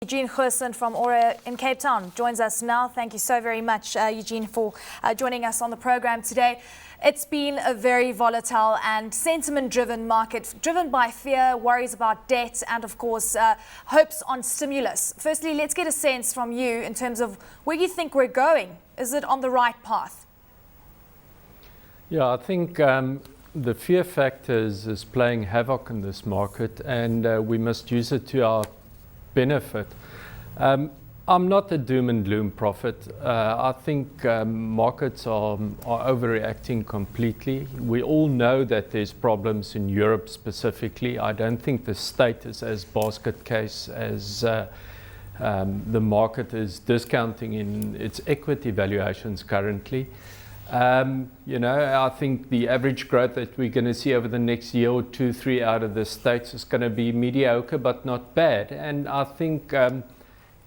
Eugene Goosen from ORA in Cape Town joins us now. Thank you so very much, Eugene, for joining us on the program today. It's been a very volatile and sentiment-driven market, driven by fear, worries about debt, and of course, hopes on stimulus. Firstly, let's get a sense from you in terms of where you think we're going. Is it on the right path? Yeah, I think the fear factor is playing havoc in this market, and we must use it to our benefit. I'm not a doom and gloom prophet. I think markets are overreacting completely. We all know that there's problems in Europe specifically. I don't think the state is as basket case as the market is discounting in its equity valuations currently. I think the average growth that we're going to see over the next year or 2, 3 out of the states is going to be mediocre but not bad. And I think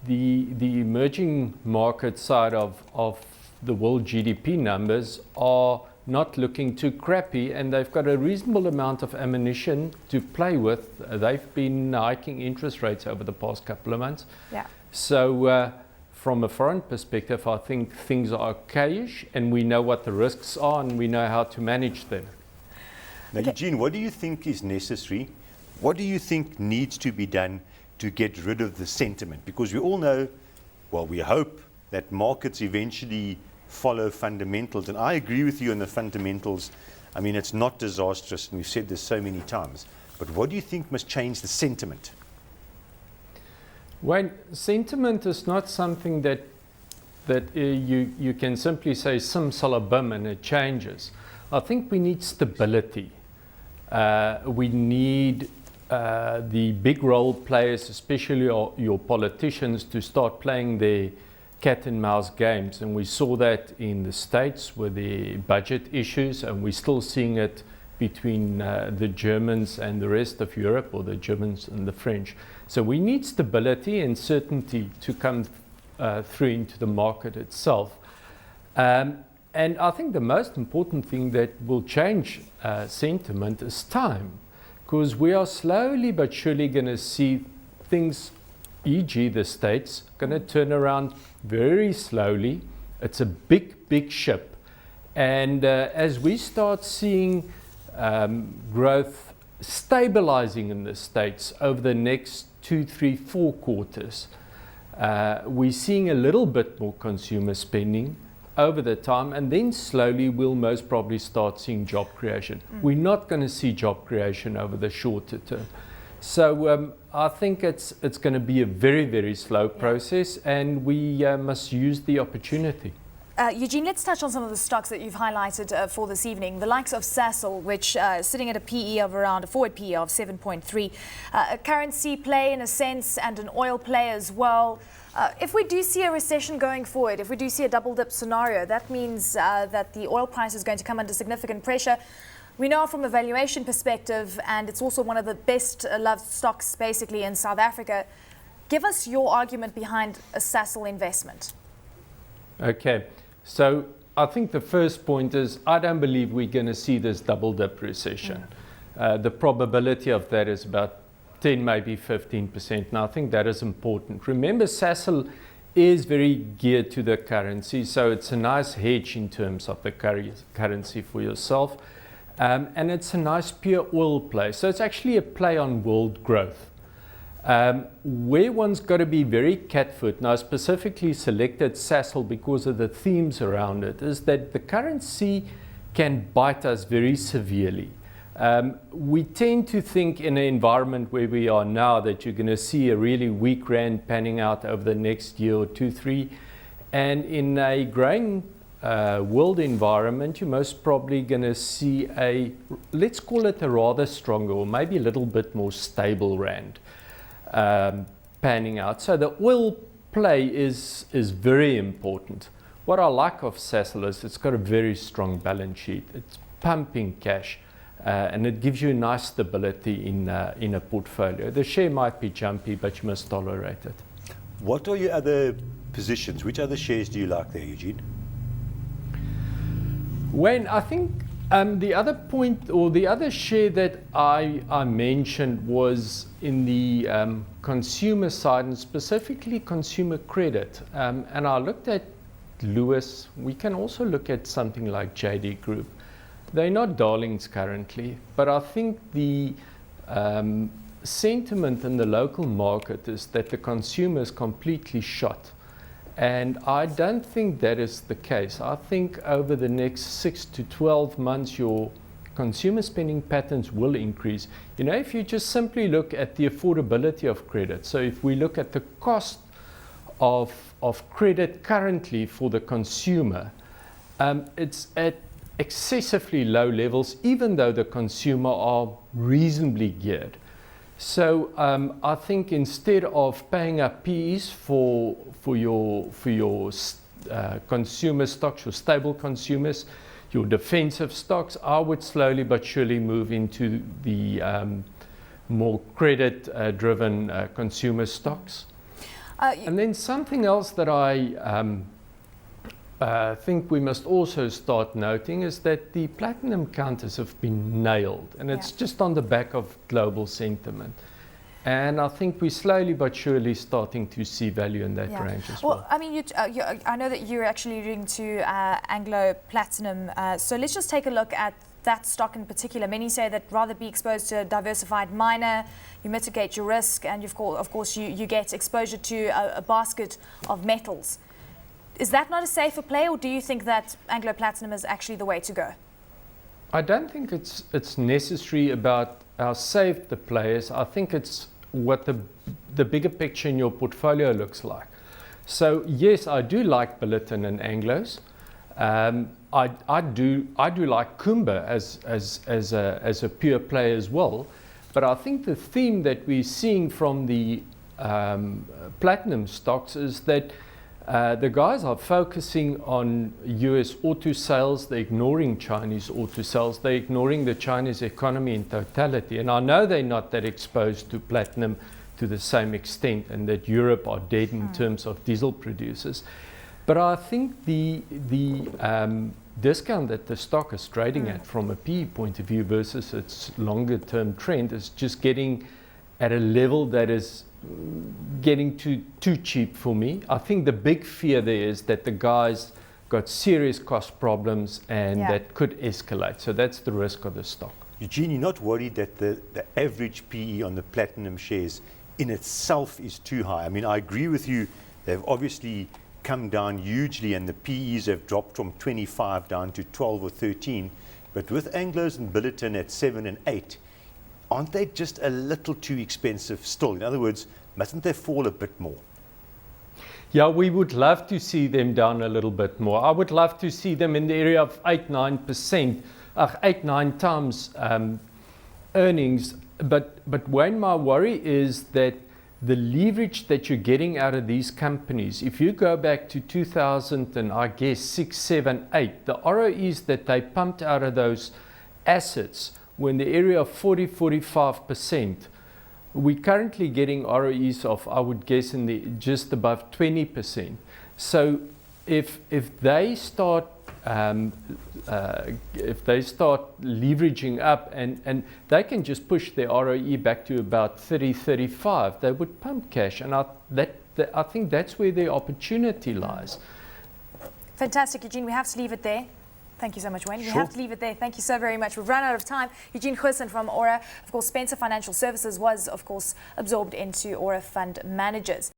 the emerging market side of the world GDP numbers are not looking too crappy, and they've got a reasonable amount of ammunition to play with. They've been hiking interest rates over the past couple of months. Yeah. So from a foreign perspective, I think things are okayish, and we know what the risks are and we know how to manage them. Now, Eugene, what do you think is necessary? What do you think needs to be done to get rid of the sentiment? Because we all know, well, we hope that markets eventually follow fundamentals. And I agree with you on the fundamentals. I mean, it's not disastrous, and we've said this so many times. But what do you think must change the sentiment? Well, sentiment is not something that you can simply say simsalabim and it changes. I think we need stability. We need the big role players, especially your politicians, to start playing their cat and mouse games. And we saw that in the States with the budget issues, and we're still seeing it between the Germans and the rest of Europe, or the Germans and the French. So we need stability and certainty to come through into the market itself. And I think the most important thing that will change sentiment is time, because we are slowly but surely going to see things, e.g. the States, going to turn around very slowly. It's a big ship. And as we start seeing growth stabilizing in the States over the next 2, 3, 4 quarters, we're seeing a little bit more consumer spending over the time, and then slowly we'll most probably start seeing job creation. We're not going to see job creation over the shorter term. So I think it's going to be a very slow process, and we must use the opportunity. Eugene, let's touch on some of the stocks that you've highlighted for this evening. The likes of Sasol, which is sitting at a PE of around a forward PE of 7.3. A currency play in a sense, and an oil play as well. If we do see a recession going forward, if we do see a double dip scenario, that means that the oil price is going to come under significant pressure. We know from a valuation perspective, and it's also one of the best loved stocks basically in South Africa. Give us your argument behind a Sasol investment. Okay. So I think the first point is I don't believe we're going to see this double dip recession. The probability of that is about 10, maybe 15%. And I think that is important. Remember, Sasol is very geared to the currency, so it's a nice hedge in terms of the currency for yourself. And it's a nice pure oil play. So it's actually a play on world growth. Where one's got to be very catfoot, now I specifically selected Sasol because of the themes around it, is that the currency can bite us very severely. We tend to think in an environment where we are now that you're going to see a really weak rand panning out over the next year or 2, 3. And in a growing world environment, you're most probably going to see let's call it a rather stronger or maybe a little bit more stable rand panning out. So the oil play is very important. What I like of Sasol is it's got a very strong balance sheet. It's pumping cash, and it gives you nice stability in a portfolio. The share might be jumpy, but you must tolerate it. What are your other positions? Which other shares do you like there, Eugene? When I think The other point, or the other share that I mentioned, was in the consumer side, and specifically consumer credit. And I looked at Lewis. We can also look at something like JD Group. They're not darlings currently, but I think the sentiment in the local market is that the consumer is completely shot. And I don't think that is the case. I think over the next 6 to 12 months, your consumer spending patterns will increase. You know, if you just simply look at the affordability of credit, so if we look at the cost of credit currently for the consumer, it's at excessively low levels, even though the consumer are reasonably geared. So I think instead of paying up PEs for your consumer stocks, your stable consumers, your defensive stocks, I would slowly but surely move into the more credit-driven consumer stocks. And then something else that I think we must also start noting is that the platinum counters have been nailed, and it's just on the back of global sentiment. And I think we're slowly but surely starting to see value in that range as well. I mean, I know that you're actually alluding to Anglo Platinum. So let's just take a look at that stock in particular. Many say that rather be exposed to a diversified miner, you mitigate your risk, and of course you get exposure to a basket of metals. Is that not a safer play, or do you think that Anglo Platinum is actually the way to go? I don't think it's necessary about how safe the play is. I think it's what the bigger picture in your portfolio looks like. So yes, I do like Billiton and Anglos. I do like Kumba as a pure play as well. But I think the theme that we're seeing from the platinum stocks is that the guys are focusing on US auto sales. They're ignoring Chinese auto sales. They're ignoring the Chinese economy in totality. And I know they're not that exposed to platinum to the same extent, and that Europe are dead in terms of diesel producers. But I think the discount that the stock is trading at from a PE point of view versus its longer term trend is just getting at a level that is getting too cheap for me. I think the big fear there is that the guys got serious cost problems and that could escalate. So that's the risk of the stock. Eugene, you're not worried that the average PE on the platinum shares in itself is too high? I mean, I agree with you. They've obviously come down hugely, and the PEs have dropped from 25 down to 12 or 13. But with Anglos and Billiton at 7 and 8, aren't they just a little too expensive still? In other words, mustn't they fall a bit more? Yeah, we would love to see them down a little bit more. I would love to see them in the area of 8-9%, 8-9 times earnings. But Wayne, my worry is that the leverage that you're getting out of these companies, if you go back to 2000 and I guess 6, 7, 8, the ROEs that they pumped out of those assets were in the area of 40-45%. We're currently getting ROEs of, I would guess, in the just above 20%. So if they start leveraging up and they can just push their ROE back to about 30-35, they would pump cash, and I think that's where the opportunity lies. Fantastic, Eugene. We have to leave it there. Thank you so much, Wayne. Sure. We have to leave it there. Thank you so very much. We've run out of time. Eugene Goosen from ORA. Of course, Spencer Financial Services was, of course, absorbed into ORA Fund Managers.